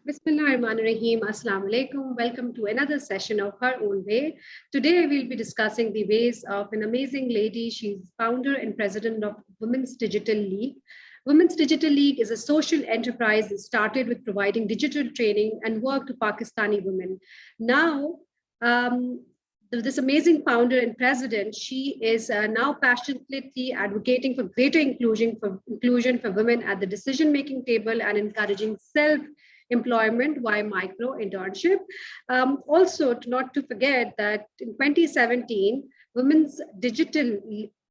Bismillahirrahmanirrahim. Assalamu alaikum. Welcome to another session of Her Own Way. Today we'll be discussing the ways of an amazing lady. She's founder and president of Women's Digital League. Women's Digital League is a social enterprise that started with providing digital training and work to Pakistani women. Now, this amazing founder and president, she is now passionately advocating for greater inclusion for women at the decision-making table and encouraging self-employment via micro internship. Also, not to forget that in 2017, Women's Digital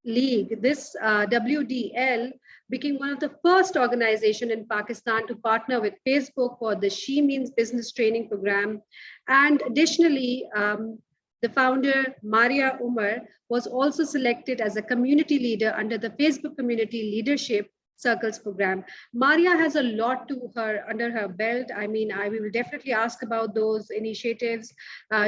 League, this WDL, became one of the first organizations in Pakistan to partner with Facebook for the She Means Business training program. And additionally, the founder, Maria Umer, was also selected as a community leader under the Facebook Community Leadership Circles program. Maria has a lot under her belt. I mean, we will definitely ask about those initiatives.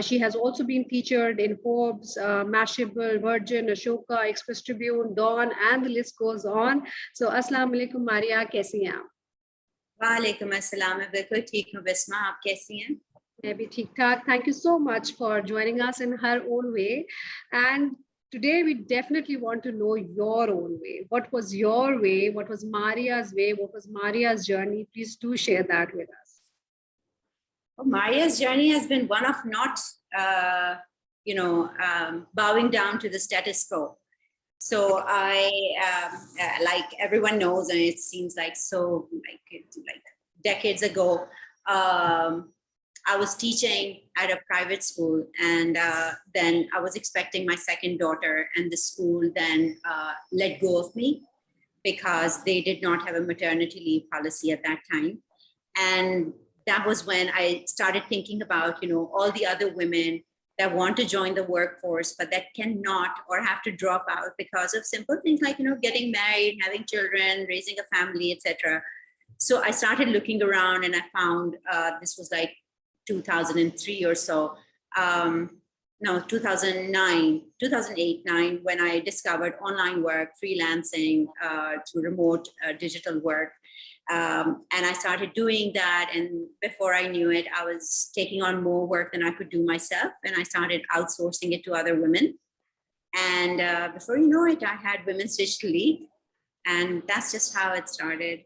She has also been featured in Forbes, Mashable, Virgin, Ashoka, Express Tribune, Dawn, and the list goes on. So, Assalamu alaikum, Maria. कैसी हैं आप? वालेकुम अस्सलाम, मैं बिल्कुल ठीक हूँ बिस्मा, आप कैसी हैं? मैं भी ठीक ठाक. Thank you so much for joining us in Her Own Way. And today we definitely want to know your own way. What was your way? What was Maria's way? What was Maria's journey? Please do share that with us. Well, Maria's journey has been one of not, bowing down to the status quo. So like everyone knows, and it seems like decades ago, I was teaching at a private school, and then I was expecting my second daughter, and the school then let go of me because they did not have a maternity leave policy at that time. And that was when I started thinking about, all the other women that want to join the workforce, but that cannot or have to drop out because of simple things like, getting married, having children, raising a family, etc. So I started looking around, and I found this was like 2003 or so, 2008-9, when I discovered online work, freelancing through remote digital work. And I started doing that. And before I knew it, I was taking on more work than I could do myself. And I started outsourcing it to other women. And before you know it, I had Women's Digital League. And that's just how it started.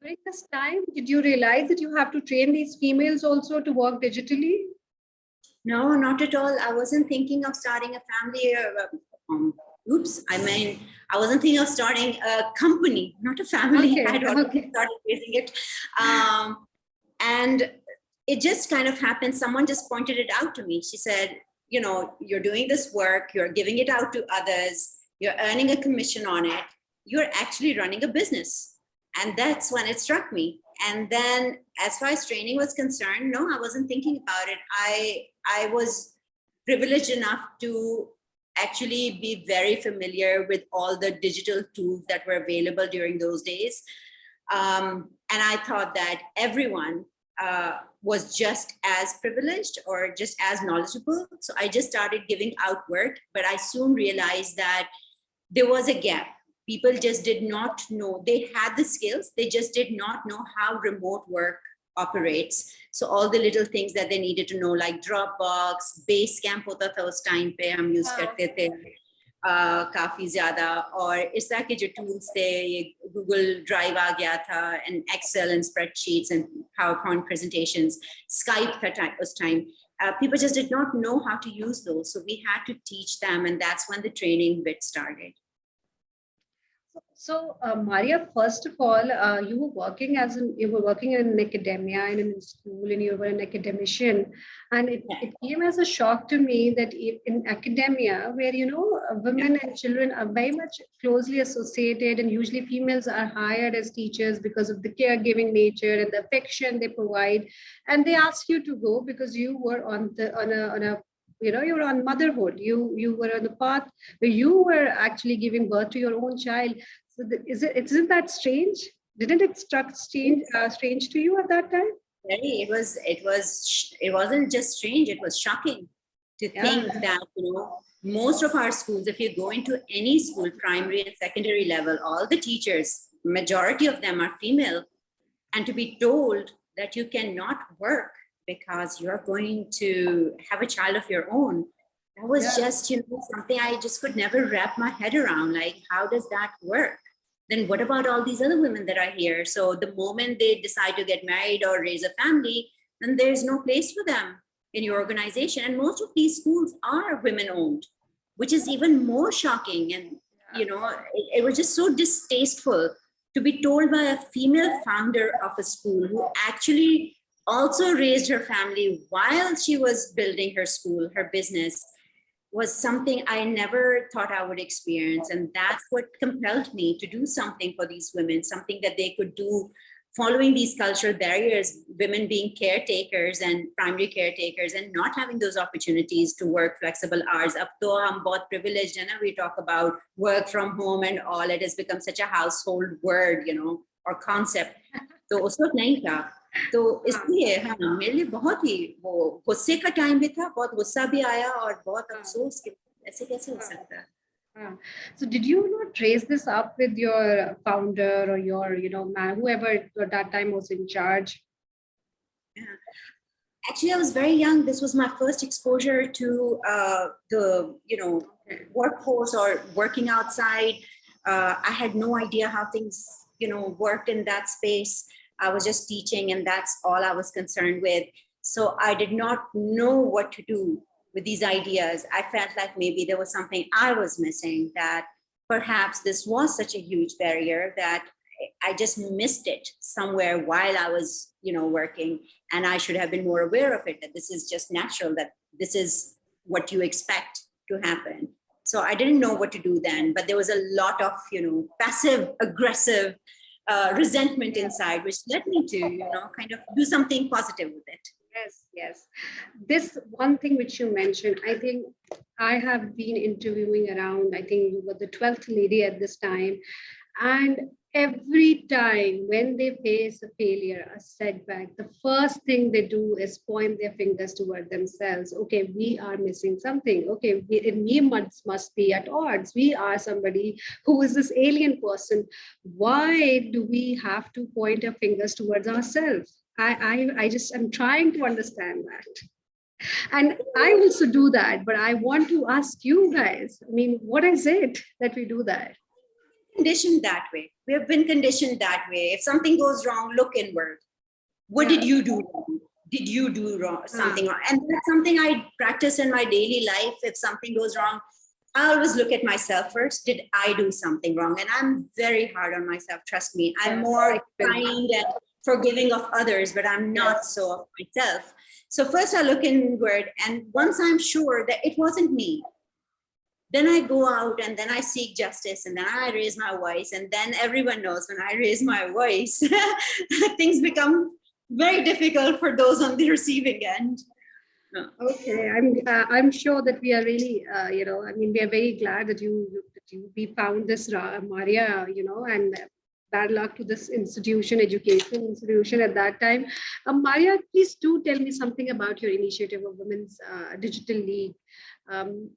During this time, did you realize that you have to train these females also to work digitally? No, not at all. I wasn't thinking of starting a family. I wasn't thinking of starting a company, not a family. Okay, I had already started raising it. And it just kind of happened. Someone just pointed it out to me. She said, you're doing this work, you're giving it out to others, you're earning a commission on it, you're actually running a business. And that's when it struck me. And then as far as training was concerned, no, I wasn't thinking about it. I was privileged enough to actually be very familiar with all the digital tools that were available during those days. And I thought that everyone was just as privileged or just as knowledgeable. So I just started giving out work, but I soon realized that there was a gap. People just did not know. They had the skills, they just did not know how remote work operates. So all the little things that they needed to know, like Dropbox, Basecamp hota tha us time pe hum use karte the काफी ज़्यादा, और इस तरह के जो tools थे, Google Drive आ गया था, and Excel and spreadsheets and PowerPoint presentations, Skype was time. People just did not know how to use those, so we had to teach them, and that's when the training bit started. So, Maria, first of all, you were working in academia and in school, and you were an academician, and it came as a shock to me that in academia, where women and children are very much closely associated, and usually females are hired as teachers because of the caregiving nature and the affection they provide, and they ask you to go because you were you were on motherhood. You were on the path where you were actually giving birth to your own child. So isn't that strange? Didn't it strange to you at that time? Very. It wasn't just strange. It was shocking to think that most of our schools, if you go into any school, primary and secondary level, all the teachers, majority of them are female, And to be told that you cannot work because you're going to have a child of your own, that was just, something I just could never wrap my head around. Like, how does that work? Then what about all these other women that are here? So the moment they decide to get married or raise a family, then there's no place for them in your organization. And most of these schools are women owned, which is even more shocking. And, it was just so distasteful to be told by a female founder of a school who actually also raised her family while she was building her school, her business, was something I never thought I would experience. And that's what compelled me to do something for these women, something that they could do following these cultural barriers, women being caretakers and primary caretakers and not having those opportunities to work flexible hours. Ab to hum bahut privileged hai na, we talk about work from home and all, it has become such a household word, or concept. तो उस वक्त नहीं था, तो इसलिए हाँ मेरे लिए बहुत ही वो गुस्से का टाइम भी था, बहुत गुस्सा भी आया और बहुत अफसोस कि ऐसे कैसे हो सकता है. So did you not raise this up with your founder or your, man, whoever at that time was in charge? Yeah. Actually, I was very young. This was my first exposure to the, workforce or working outside. I had no idea how things, worked in that space. I was just teaching and that's all I was concerned with. So I did not know what to do with these ideas. I felt like maybe there was something I was missing, that perhaps this was such a huge barrier that I just missed it somewhere while I was, working, and I should have been more aware of it, that this is just natural, that this is what you expect to happen. So I didn't know what to do then, but there was a lot of, passive aggressive resentment inside, which led me to, kind of do something positive with it. Yes. This one thing which you mentioned, I think I have been interviewing around, I think you were the 12th lady at this time. And every time when they face a failure, a setback, the first thing they do is point their fingers toward themselves. Okay, we are missing something. Okay, we must be at odds. We are somebody who is this alien person. Why do we have to point our fingers towards ourselves? I'm trying to understand that. And I also do that, but I want to ask you guys, what is it that we do that? Conditioned that way. We have been conditioned that way. If something goes wrong, look inward. What did you do wrong? Did you do something wrong? And that's something I practice in my daily life. If something goes wrong, I always look at myself first. Did I do something wrong? And I'm very hard on myself. Trust me. I'm more kind and forgiving of others, but I'm not so of myself. So first I look inward, and once I'm sure that it wasn't me, then I go out and then I seek justice, and then I raise my voice, and then everyone knows when I raise my voice, things become very difficult for those on the receiving end. Okay, I'm sure that we are really, we are very glad that we found this Maria, and bad luck to this education institution at that time. Maria, please do tell me something about your initiative of Women's Digital League.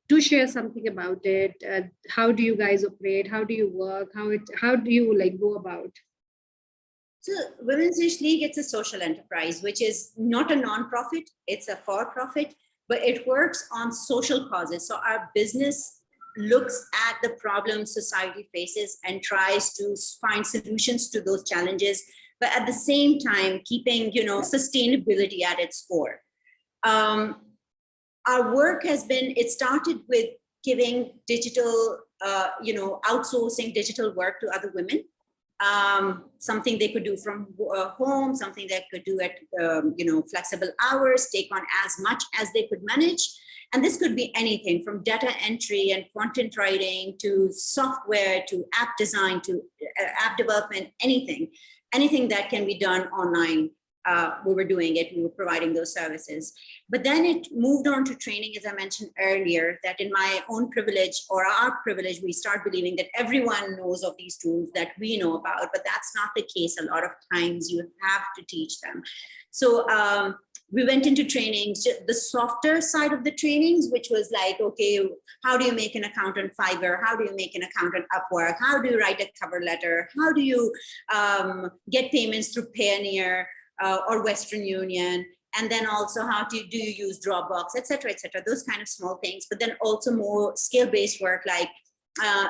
Do share something about it. How do you guys operate? How do you work? How do you go about? So Women's Digital League, it's a social enterprise, which is not a non-profit, it's a for-profit, but it works on social causes. So our business looks at the problems society faces and tries to find solutions to those challenges, but at the same time, keeping, sustainability at its core. Our work has been, it started with giving digital, outsourcing digital work to other women. Something they could do from home, something they could do at, flexible hours, take on as much as they could manage. And this could be anything from data entry and content writing to software, to app design, to app development, anything that can be done online. We were doing it, we were providing those services. But then it moved on to training, as I mentioned earlier, that in my own privilege or our privilege, we start believing that everyone knows of these tools that we know about, but that's not the case. A lot of times you have to teach them. So we went into trainings, the softer side of the trainings, which was like, okay, how do you make an account on Fiverr? How do you make an account on Upwork? How do you write a cover letter? How do you get payments through Payoneer or Western Union? And then also do you use Dropbox, et cetera, those kind of small things. But then also more scale-based work like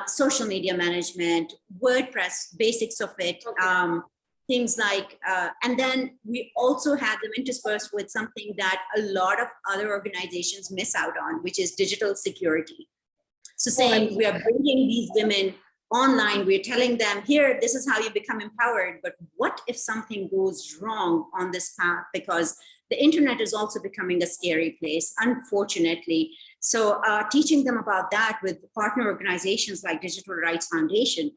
social media management, WordPress, basics of it, okay. Things like, and then we also had them interspersed with something that a lot of other organizations miss out on, which is digital security. So saying we are bringing these women online, we're telling them, here, this is how you become empowered. But what if something goes wrong on this path? Because the internet is also becoming a scary place, unfortunately. So teaching them about that with partner organizations like Digital Rights Foundation.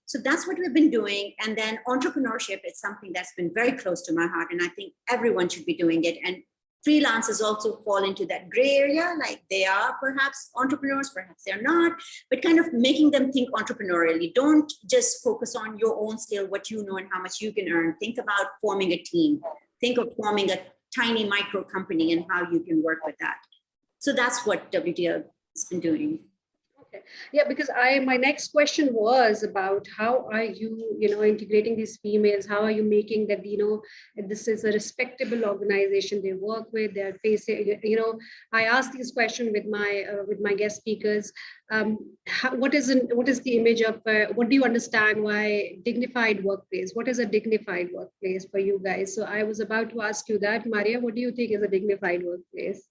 So that's what we've been doing. And then entrepreneurship is something that's been very close to my heart. And I think everyone should be doing it. And freelancers also fall into that gray area, like they are perhaps entrepreneurs, perhaps they're not, but kind of making them think entrepreneurially. Don't just focus on your own skill, what you know and how much you can earn. Think about forming a team. Think of forming a tiny micro company and how you can work with that. So that's what WTL has been doing. Yeah, because my next question was about how are you, integrating these females? How are you making that, this is a respectable organization they work with? They're facing, I asked this question with my guest speakers. What is the image of, what do you understand why dignified workplace? What is a dignified workplace for you guys? So I was about to ask you that, Maria, what do you think is a dignified workplace?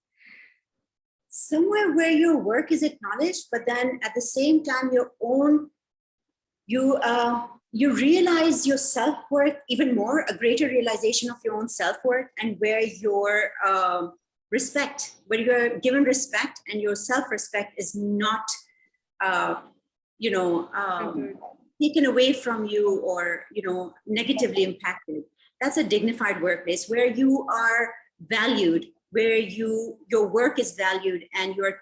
Somewhere where your work is acknowledged, but then at the same time, you realize your self-worth even more, a greater realization of your own self-worth, and where your where you're given respect and your self-respect is not, taken away from you or, negatively impacted. That's a dignified workplace where you are valued, where your work is valued and you're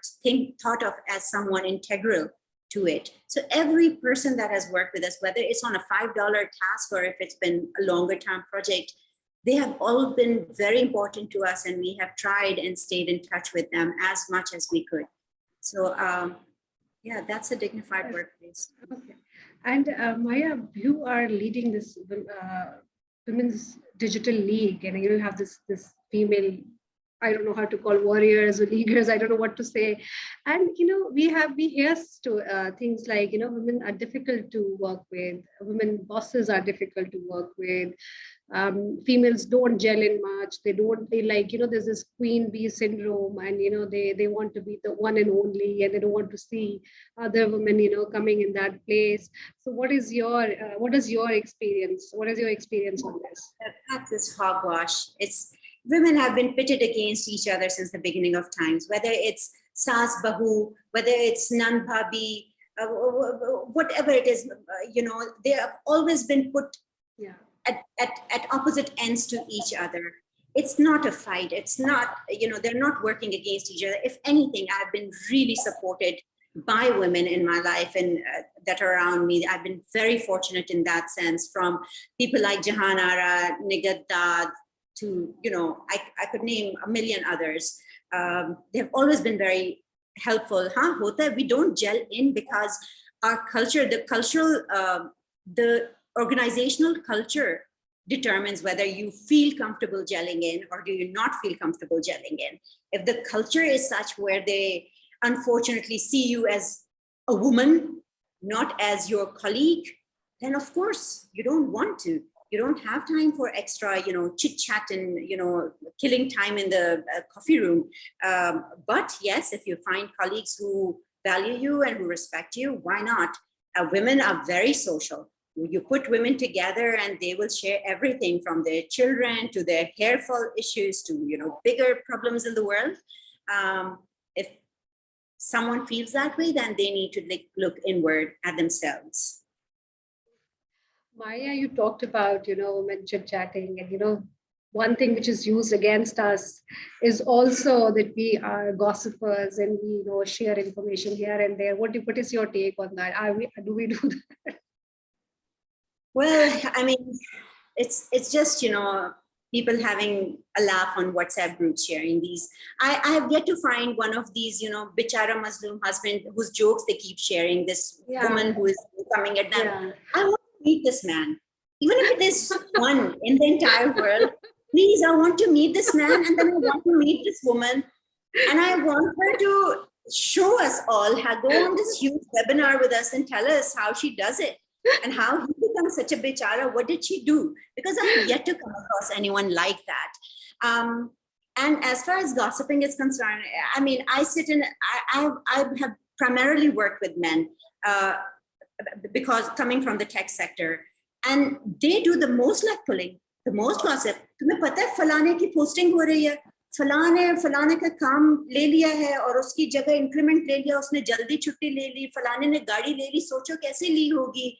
thought of as someone integral to it. So every person that has worked with us, whether it's on a $5 task or if it's been a longer term project, they have all been very important to us, and we have tried and stayed in touch with them as much as we could. So yeah, that's a dignified workplace. Okay. And Maya, you are leading this Women's Digital League, and you have this female, I don't know how to call warriors or leaguers. I don't know what to say. And, we hear things like, women are difficult to work with. Women bosses are difficult to work with. Females don't gel in much. They like, there's this queen bee syndrome, and, they want to be the one and only, and they don't want to see other women, coming in that place. So what is your experience? What is your experience on this? That's hogwash. Women have been pitted against each other since the beginning of times, whether it's Saas Bahu, whether it's Nan Bhabi, whatever it is, they have always been put at opposite ends to each other. It's not a fight. It's not, they're not working against each other. If anything, I've been really supported by women in my life and that are around me. I've been very fortunate in that sense, from people like Jahanara, Nigat Dad, to, I could name a million others. They've always been very helpful. We don't gel in because our culture, the organizational culture determines whether you feel comfortable gelling in or do you not feel comfortable gelling in. If the culture is such where they unfortunately see you as a woman, not as your colleague, then of course you don't want to. You don't have time for extra, chit chat and, killing time in the coffee room. But yes, if you find colleagues who value you and who respect you, why not? Women are very social. You put women together and they will share everything from their children to their hair fall issues to, bigger problems in the world. If someone feels that way, then they need to look inward at themselves. Maya, you talked about, women chit-chatting, and, one thing which is used against us is also that we are gossipers and we, share information here and there. What is your take on that? Do we do that? Well, I mean, it's just, people having a laugh on WhatsApp groups, sharing these. I have yet to find one of these, bichara Muslim husband whose jokes they keep sharing, this woman who is coming at them. Yeah. I want to meet this man. Even if it is one in the entire world, please, I want to meet this man, and then I want to meet this woman. And I want her to show us all, go on this huge webinar with us and tell us how she does it and how he becomes such a bichara. What did she do? Because I have yet to come across anyone like that. And as far as gossiping is concerned, I mean, I have primarily worked with men because coming from the tech sector, and they do the most leg pulling, the most gossip. तुम्हें पता है फलाने की posting हो रही है, फलाने का काम ले लिया है और उसकी जगह इंक्रीमेंट ले लिया, उसने जल्दी छुट्टी ले ली, फलाने ने गाड़ी ले ली, सोचो कैसे ली होगी.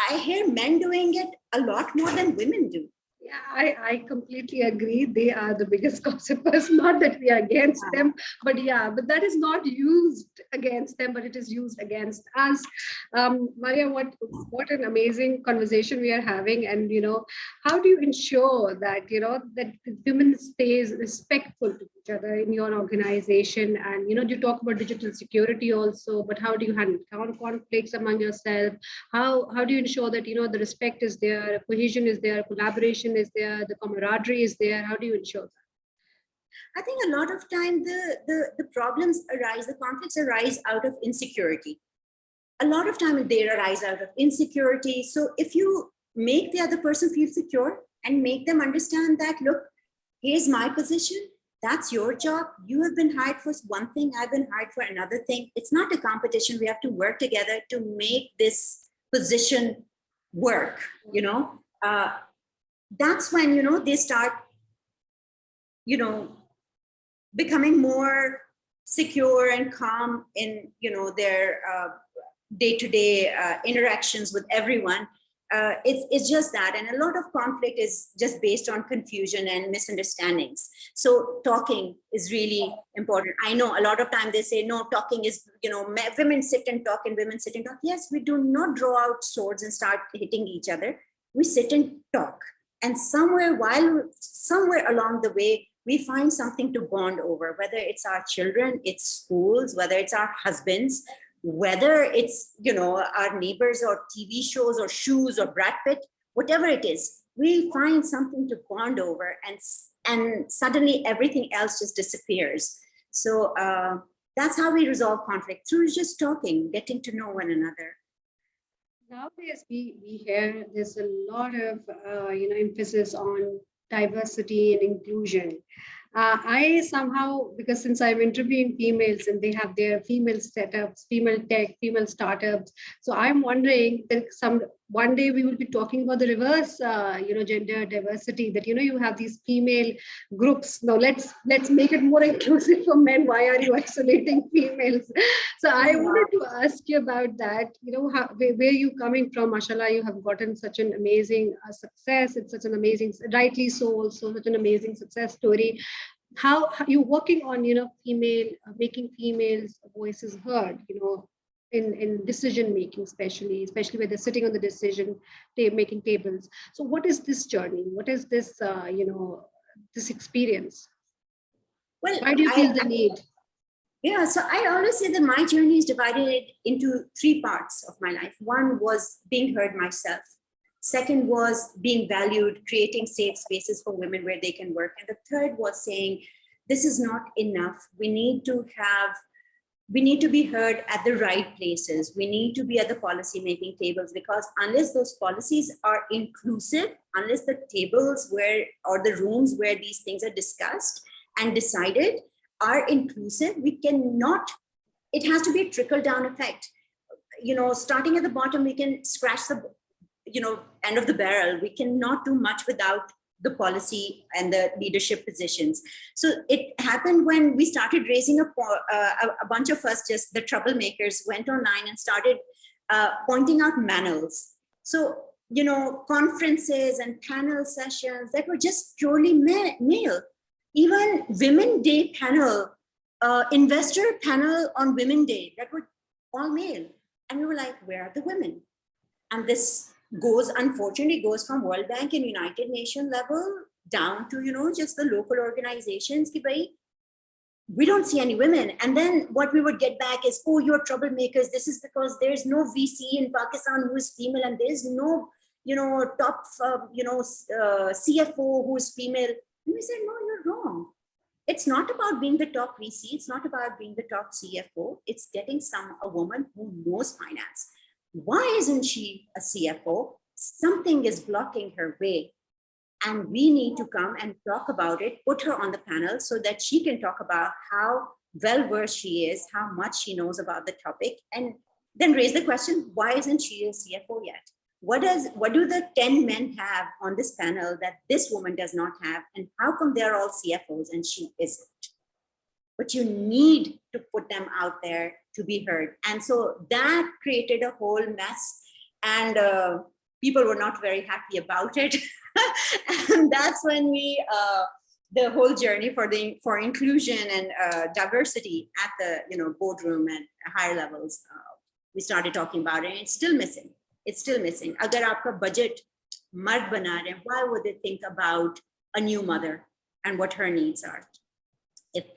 I hear men doing it a lot more than women do. Yeah, I completely agree. They are the biggest gossipers. Not that we are against them, but but that is not used against them, but it is used against us. Maria, what an amazing conversation we are having, and how do you ensure that that women stays respectful to each other in your organization? And you talk about digital security also, but how do you handle conflicts among yourself? How do you ensure that the respect is there, cohesion is there, collaboration is there, the camaraderie is there? How do you ensure that? I think a lot of time the problems arise, the conflicts arise out of insecurity. A lot of time they arise out of insecurity. So if you make the other person feel secure and make them understand that, look, here's my position, that's your job, you have been hired for one thing, I've been hired for another thing. It's not a competition. We have to work together to make this position work, that's when, they start, becoming more secure and calm in, their day-to-day interactions with everyone. It's just that. And a lot of conflict is just based on confusion and misunderstandings. So talking is really important. I know a lot of time they say, no, talking is, women sit and talk and women sit and talk. Yes, we do not draw out swords and start hitting each other. We sit and talk. And somewhere along the way, we find something to bond over, whether it's our children, it's schools, whether it's our husbands, whether it's, our neighbors or TV shows or shoes or Brad Pitt, whatever it is, we find something to bond over, and suddenly everything else just disappears. So that's how we resolve conflict, through just talking, getting to know one another. Nowadays, we hear there's a lot of emphasis on diversity and inclusion. I somehow, because since I'm interviewing females and they have their female setups, female tech, female startups, so I'm wondering that one day we will be talking about the reverse, gender diversity. That you have these female groups. Now let's make it more inclusive for men. Why are you isolating females? So I wanted to ask you about that. Where are you coming from? Mashallah, you have gotten such an amazing success. It's such an amazing, rightly so, also such an amazing success story. How you working on making females' voices heard, in decision making, especially where they're sitting on the decision making tables. So what is this journey? What is this this experience? Well, why do you feel the need? Yeah, so I always say that my journey is divided into 3 parts of my life. One was being heard myself. Second was being valued, creating safe spaces for women where they can work. And the third was saying, this is not enough. We need to be heard at the right places. We need to be at the policy making tables, because unless those policies are inclusive, unless the tables or the rooms where these things are discussed and decided are inclusive, we cannot, it has to be a trickle down effect. Starting at the bottom, we can scratch the end of the barrel. We cannot do much without the policy and the leadership positions. So it happened when we started raising a bunch of us, just the troublemakers, went online and started pointing out manuals. So, conferences and panel sessions that were just purely male. Even Women Day panel, investor panel on Women Day, that were all male. And we were like, where are the women? And this unfortunately goes from World Bank and United Nations level down to, just the local organizations. Ki bhai, we don't see any women. And then what we would get back is, oh, you're troublemakers. This is because there's no VC in Pakistan who is female, and there's no, top, CFO who is female. And we said, no, you're wrong. It's not about being the top VC. It's not about being the top CFO. It's getting a woman who knows finance. Why isn't she a CFO? Something is blocking her way. And we need to come and talk about it, put her on the panel so that she can talk about how well-versed she is, how much she knows about the topic, and then raise the question, why isn't she a CFO yet? What do the 10 men have on this panel that this woman does not have? And how come they're all CFOs and she isn't? But you need to put them out there to be heard. And so that created a whole mess, and people were not very happy about it. And that's when the whole journey for inclusion and diversity at the boardroom and higher levels, we started talking about it, and it's still missing. It's still missing. Agar aapka budget mard bana rahe, why would they think about a new mother and what her needs are?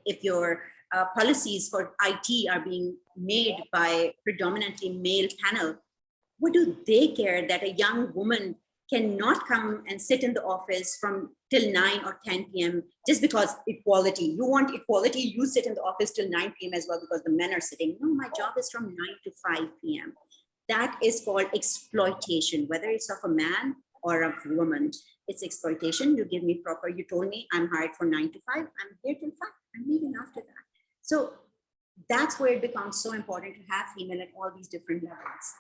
If your policies for IT are being made by predominantly male panel, what do they care that a young woman cannot come and sit in the office from till 9 or 10 p.m. just because equality? You want equality, you sit in the office till 9 p.m. as well because the men are sitting. No, my job is from 9 to 5 p.m. That is called exploitation, whether it's of a man or a woman. It's exploitation. You give me proper, you told me I'm hired for 9 to 5, I'm here till 5, I'm leaving after that. So that's where it becomes so important to have female at all these different levels.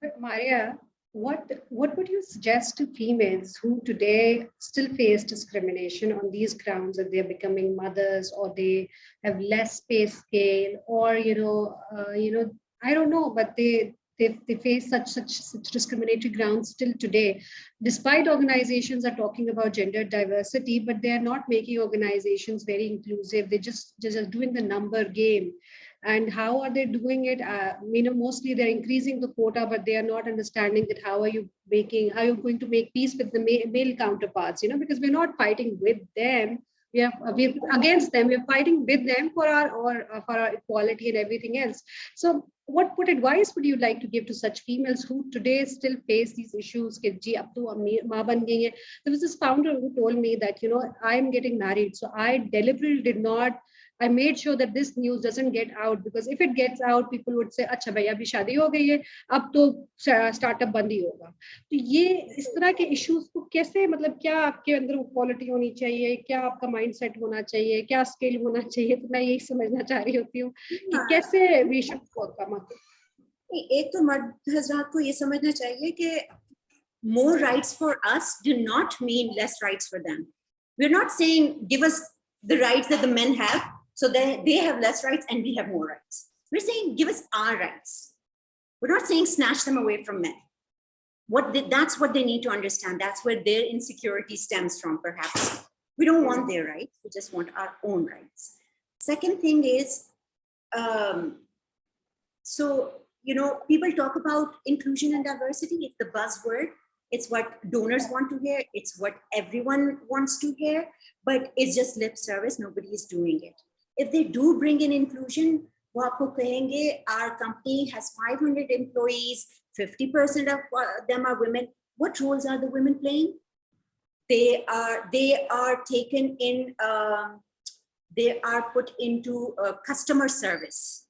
But Maria, what would you suggest to females who today still face discrimination on these grounds that they're becoming mothers, or they have less pay scale, or I don't know, but they face such discriminatory grounds still today, despite organizations are talking about gender diversity, but they are not making organizations very inclusive. They just doing the number game. And how are they doing it? Mostly they're increasing the quota, but they are not understanding that how are you going to make peace with the male counterparts, because we're not fighting with them. We're against them. We're fighting with them for our equality and everything else. So what advice would you like to give to such females who today still face these issues? There was this founder who told me that, I'm getting married. So I deliberately I made sure that this news doesn't get out, because if it gets out, people would say, अच्छा भैया अभी शादी हो गई है, अब तो startup बंद ही होगा. तो ये इस तरह के इश्यूज को कैसे, मतलब क्या आपके अंदर क्वालिटी होनी चाहिए, क्या आपका माइंडसेट होना चाहिए, क्या स्किल होना चाहिए? तो मैं यही समझना चाह रही होती हूँ कि कैसे वी शुड ओवरकम. एक तो मर्द हजरात को ये समझना चाहिए कि more rights for us do not mean less rights for them. We're not saying give us the rights that the men have, so they have less rights and we have more rights. We're saying give us our rights. We're not saying snatch them away from men. That's what they need to understand. That's where their insecurity stems from, perhaps. We don't want their rights. We just want our own rights. Second thing is, people talk about inclusion and diversity. It's the buzzword. It's what donors want to hear. It's what everyone wants to hear, but it's just lip service. Nobody is doing it. If they do bring in inclusion, वो आपको कहेंगे, our company has 500 employees, 50% of them are women. What roles are the women playing? They are taken in, they are put into customer service.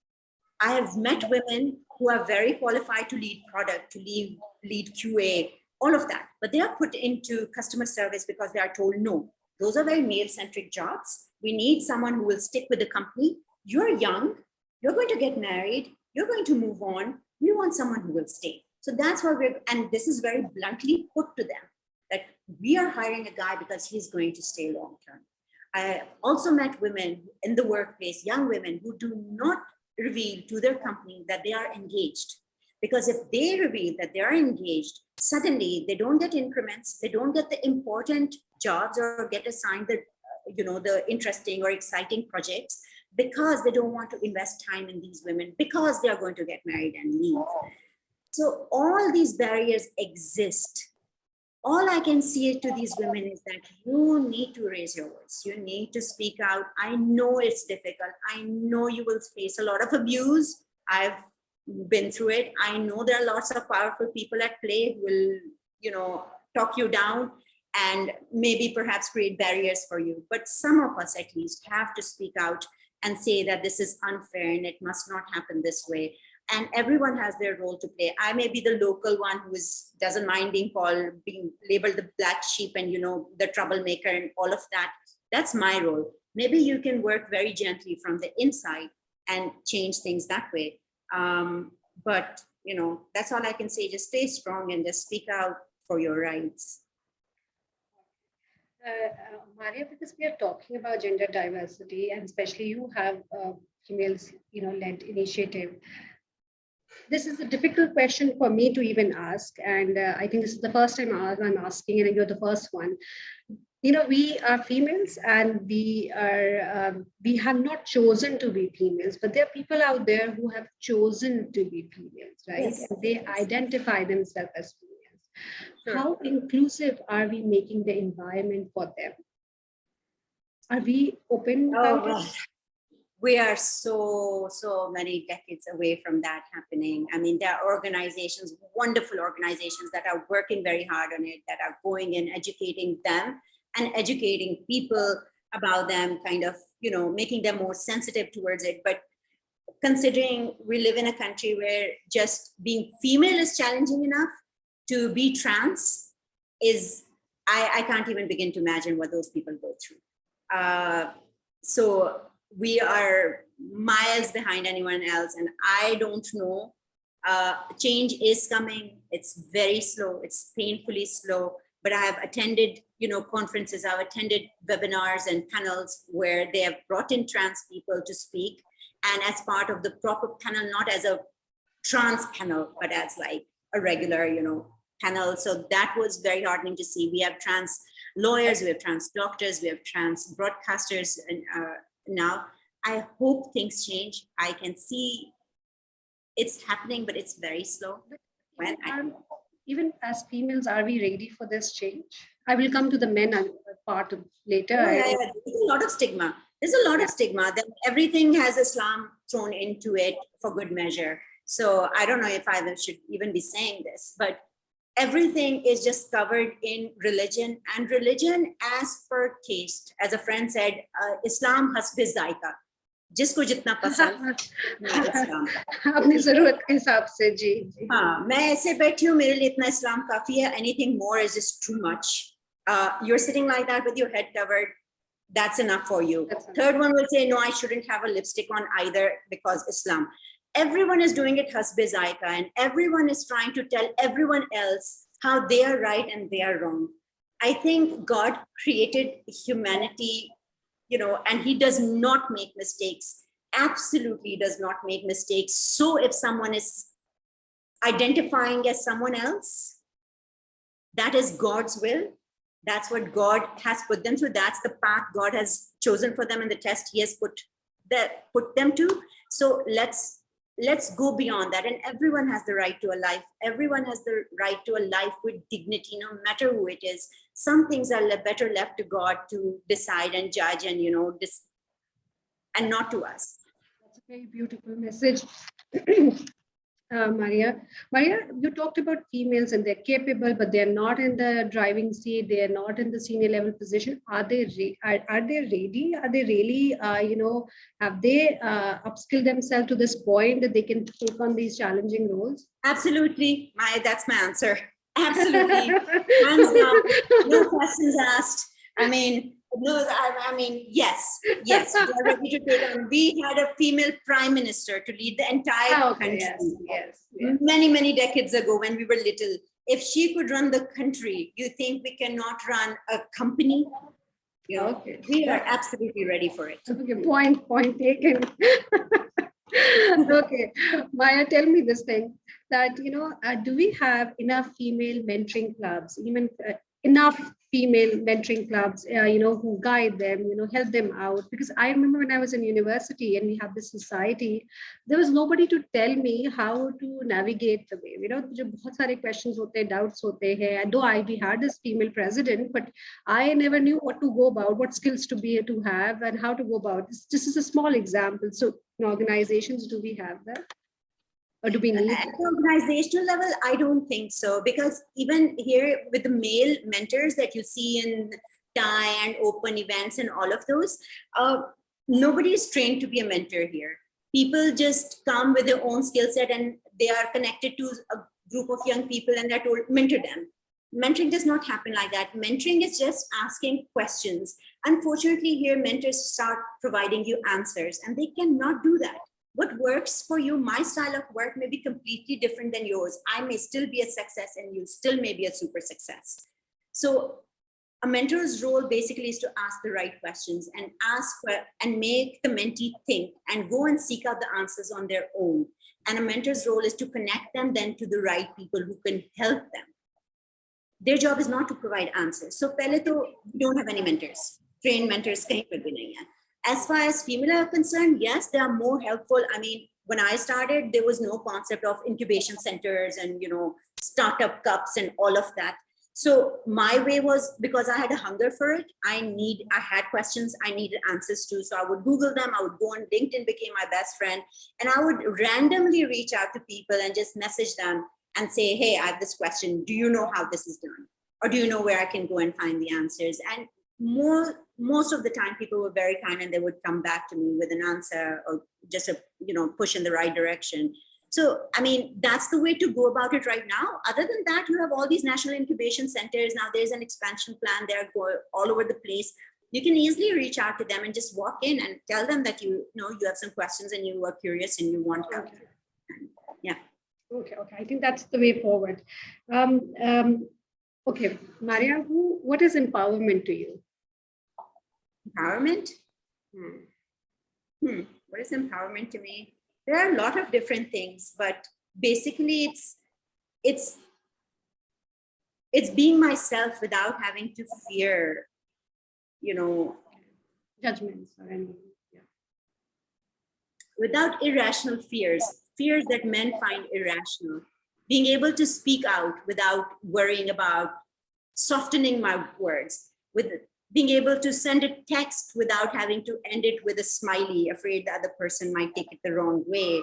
I have met women who are very qualified to lead product, to lead QA, all of that, but they are put into customer service because they are told, no, those are very male-centric jobs. We need someone who will stick with the company. You're young, you're going to get married, you're going to move on. We want someone who will stay. So that's why and this is very bluntly put to them, that we are hiring a guy because he's going to stay long-term. I also met women in the workplace, young women who do not reveal to their company that they are engaged. Because if they reveal that they are engaged, suddenly they don't get increments, they don't get the important jobs or get assigned the interesting or exciting projects, because they don't want to invest time in these women, because they are going to get married and leave. So all these barriers exist. all I can say to these women is that you need to raise your voice. You need to speak out. I know it's difficult. I know you will face a lot of abuse. I've been through it. I know there are lots of powerful people at play who will, talk you down and maybe perhaps create barriers for you. But some of us at least have to speak out and say that this is unfair and it must not happen this way. And everyone has their role to play. I may be the local one who doesn't mind being labeled the black sheep and, the troublemaker and all of that. That's my role. Maybe you can work very gently from the inside and change things that way. But, that's all I can say. Just stay strong and just speak out for your rights. Maria, because we are talking about gender diversity, and especially you have a females, led initiative. This is a difficult question for me to even ask, and I think this is the first time I'm asking, and you're the first one. We are females, and we have not chosen to be females, but there are people out there who have chosen to be females, right? Yes. And they identify themselves as females. Sure. How inclusive are we making the environment for them? Are we open about it? We are so many decades away from that happening. I mean, there are organizations, wonderful organizations that are working very hard on it, that are going and educating them and educating people about them, kind of, making them more sensitive towards it. But considering we live in a country where just being female is challenging enough, to be trans is, I can't even begin to imagine what those people go through. So we are miles behind anyone else, and I don't know. Change is coming. It's very slow. It's painfully slow. But I have attended, conferences. I've attended webinars and panels where they have brought in trans people to speak, and as part of the proper panel, not as a trans panel, but as like a regular, panel. So that was very heartening to see. We have trans lawyers, we have trans doctors, we have trans broadcasters, and now I hope things change. I can see it's happening, but it's very slow. Even as females, are we ready for this change? I will come to the men part later. Yeah. There's a lot of stigma. There's a lot of stigma that everything has Islam thrown into it for good measure. So I don't know if I should even be saying this, but everything is just covered in religion, and religion as per taste. As a friend said, Islam 𝐒𝐤𝐞𝐫, जिसको जितना पसंद इस्लाम अपनी जरूरत के हिसाब से जी हाँ मैं ऐसे बैठी हूँ मेरे लिए इतना इस्लाम काफी है. Anything more is just too much. You're sitting like that with your head covered, that's enough for you. Third one will say, no, I shouldn't have a lipstick on either because Islam. Everyone is doing it 𝐒𝐤𝐶𝐫, and everyone is trying to tell everyone else how they are right and they are wrong. I think God created humanity, and he does not make mistakes. Absolutely does not make mistakes. So if someone is identifying as someone else, that is God's will. That's what God has put them through. That's the path God has chosen for them, and the test he has put them to. So let's go beyond that. And everyone has the right to a life. Everyone has the right to a life with dignity, no matter who it is. Some things are better left to God to decide and judge, and and not to us. That's a very beautiful message. Maria, you talked about females and they're capable, but they're not in the driving seat. They're not in the senior level position. Are they ready? Are they really, have they upskilled themselves to this point that they can take on these challenging roles? Absolutely. That's my answer. Absolutely. Hands down. No questions asked. Yes, we're ready to take on. We had a female prime minister to lead the entire country. Yes. Many decades ago when we were little. If she could run the country, you think we cannot run a company? We are absolutely ready for it. Okay, point taken. Okay, Maya, tell me this thing that, do we have enough female mentoring clubs, even enough female mentoring clubs, who guide them, help them out. Because I remember when I was in university and we had this society, there was nobody to tell me how to navigate the way. जो बहुत सारे questions होते हैं, doubts होते हैं. And though we had this female president, but I never knew what to go about, what skills to have, and how to go about this. This is a small example. So, in organizations, do we have that? Or do we need at the organizational level? I don't think so, because even here with the male mentors that you see in TIE and open events and all of those, nobody is trained to be a mentor here. People just come with their own skill set and they are connected to a group of young people and they're told, mentor them. Mentoring does not happen like that. Mentoring is just asking questions. Unfortunately, here mentors start providing you answers and they cannot do that. What works for you, my style of work may be completely different than yours. I may still be a success and you still may be a super success. So a mentor's role basically is to ask the right questions and and make the mentee think and go and seek out the answers on their own. And a mentor's role is to connect them then to the right people who can help them. Their job is not to provide answers. So pehle to we don't have any mentors. Trained mentors kahin par bhi nahi hai. As far as female are concerned, yes, they are more helpful. I mean, when I started, there was no concept of incubation centers and, startup cups and all of that. So my way was, because I had a hunger for it, I had questions I needed answers to. So I would Google them. I would go on LinkedIn, became my best friend. And I would randomly reach out to people and just message them and say, hey, I have this question. Do you know how this is done? Or do you know where I can go and find the answers? And most of the time people were very kind and they would come back to me with an answer or just a push in the right direction. So I mean, that's the way to go about it right now. Other than that, you have all these national incubation centers. Now there's an expansion plan. They're all over the place. You can easily reach out to them and just walk in and tell them that you have some questions and you are curious and you want help. Okay. Yeah. Okay. I think that's the way forward. Okay, Maria, what is empowerment to you? Empowerment? What is empowerment to me? There are a lot of different things, but basically it's being myself without having to fear, Judgments or anything. Yeah. Without irrational fears that men find irrational. Being able to speak out without worrying about softening my words, with being able to send a text without having to end it with a smiley, afraid the other person might take it the wrong way.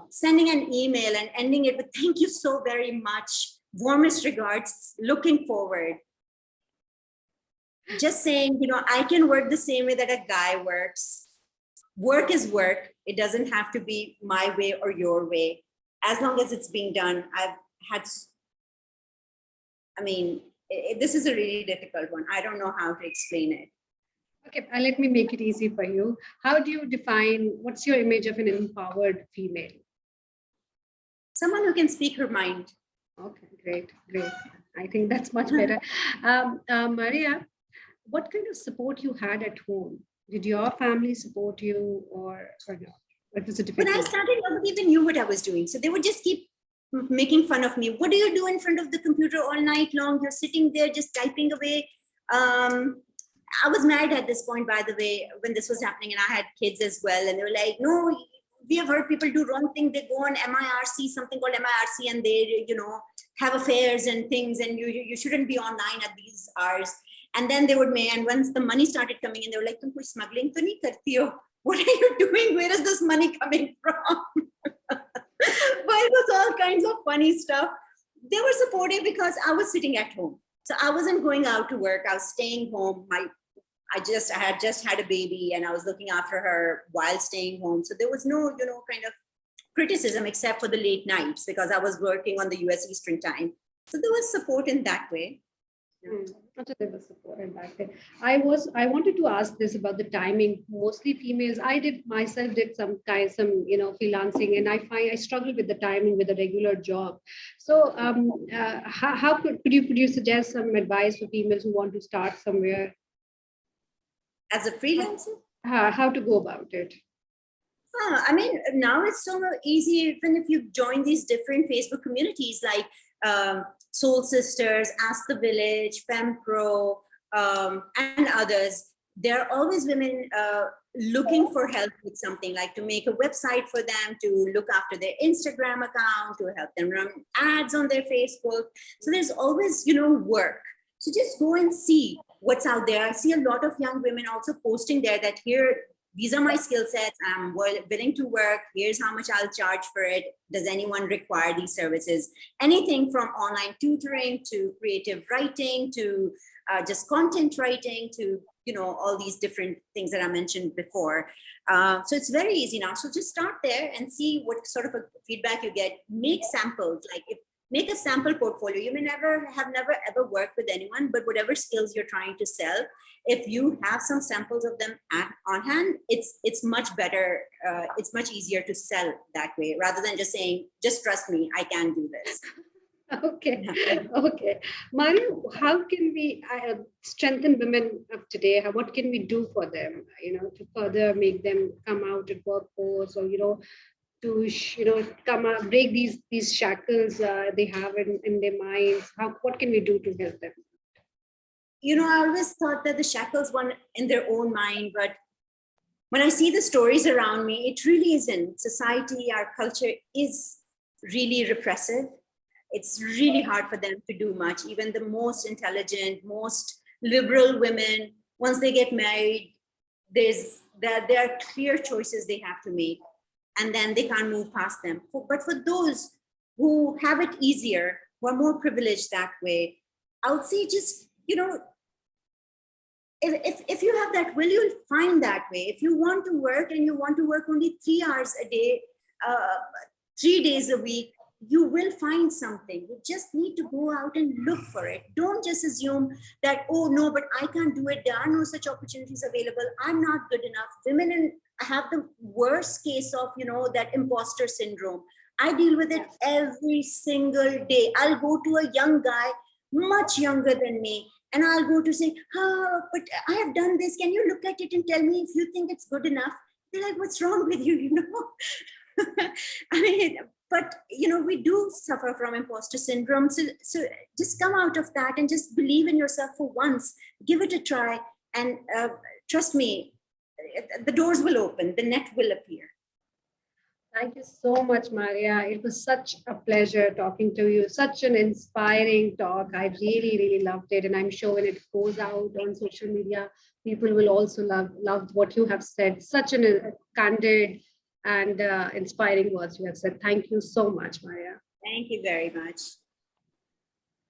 Sending an email and ending it with thank you so very much, warmest regards, looking forward. Just saying, I can work the same way that a guy works. Work is work. It doesn't have to be my way or your way. As long as it's being done, this is a really difficult one. I don't know how to explain it. Okay, let me make it easy for you. How do you define, what's your image of an empowered female? Someone who can speak her mind. Okay, great. I think that's much better. Maria, what kind of support you had at home? Did your family support you or not? What was the difficulty? When I started, nobody even knew what I was doing. So they would just keep making fun of me. What do you do in front of the computer all night long? You're sitting there just typing away. I was married at this point, by the way, when this was happening, and I had kids as well. And they were like, no, we have heard people do wrong things. They go on MIRC, something called MIRC, and they, have affairs and things, and you shouldn't be online at these hours. And then they would and once the money started coming in, they were like, tum koi smuggling to nahi karti ho? What are you doing? Where is this money coming from? But it was all kinds of funny stuff. They were supportive because I was sitting at home. So I wasn't going out to work. I was staying home. I had just had a baby and I was looking after her while staying home. So there was no, kind of criticism except for the late nights because I was working on the US Eastern time. So there was support in that way. There was support in that way. I wanted to ask this about the timing. Mostly females. I did some freelancing, and I find I struggle with the timing with a regular job. So, how could you suggest some advice for females who want to start somewhere as a freelancer? How to go about it? I mean, now it's so easy. Even if you join these different Facebook communities like Soul Sisters, Ask the Village, FemPro, and others, there are always women looking for help with something, like to make a website for them, to look after their Instagram account, to help them run ads on their Facebook. So there's always, work. So just go and see what's out there. I see a lot of young women also posting there that these are my skill sets. I'm willing to work. Here's how much I'll charge for it. Does anyone require these services? Anything from online tutoring to creative writing to just content writing to, all these different things that I mentioned before. So it's very easy now. So just start there and see what sort of a feedback you get. Make samples, make a sample portfolio. You may never ever worked with anyone, but whatever skills you're trying to sell, if you have some samples of them on hand, it's much better. It's much easier to sell that way rather than just saying, just trust me, I can do this. Okay. Maria, how can we strengthen women of today? What can we do for them, to further make them come out at workforce, or, to come out, break these shackles they have in their minds? What can we do to help them? I always thought that the shackles were in their own mind, but when I see the stories around me, it really isn't. Society, our culture is really repressive. It's really hard for them to do much. Even the most intelligent, most liberal women, once they get married, there are clear choices they have to make, and then they can't move past them. But for those who have it easier, who are more privileged that way, I would say just, if you have that will, you'll find that way. If you want to work and you want to work only 3 hours a day, 3 days a week, you will find something. You just need to go out and look for it. Don't just assume that, oh no, but I can't do it. There are no such opportunities available. I'm not good enough. Women have the worst case of, that imposter syndrome. I deal with it every single day. I'll go to a young guy, much younger than me, and I'll go to say, but I have done this. Can you look at it and tell me if you think it's good enough? They're like, what's wrong with you, I mean, but, we do suffer from imposter syndrome. So just come out of that and just believe in yourself for once. Give it a try. And trust me, the doors will open. The net will appear. Thank you so much, Maria. It was such a pleasure talking to you. Such an inspiring talk. I really, really loved it. And I'm sure when it goes out on social media, people will also love what you have said. Such an candid and inspiring words you have said. Thank you so much, Maria. Thank you very much.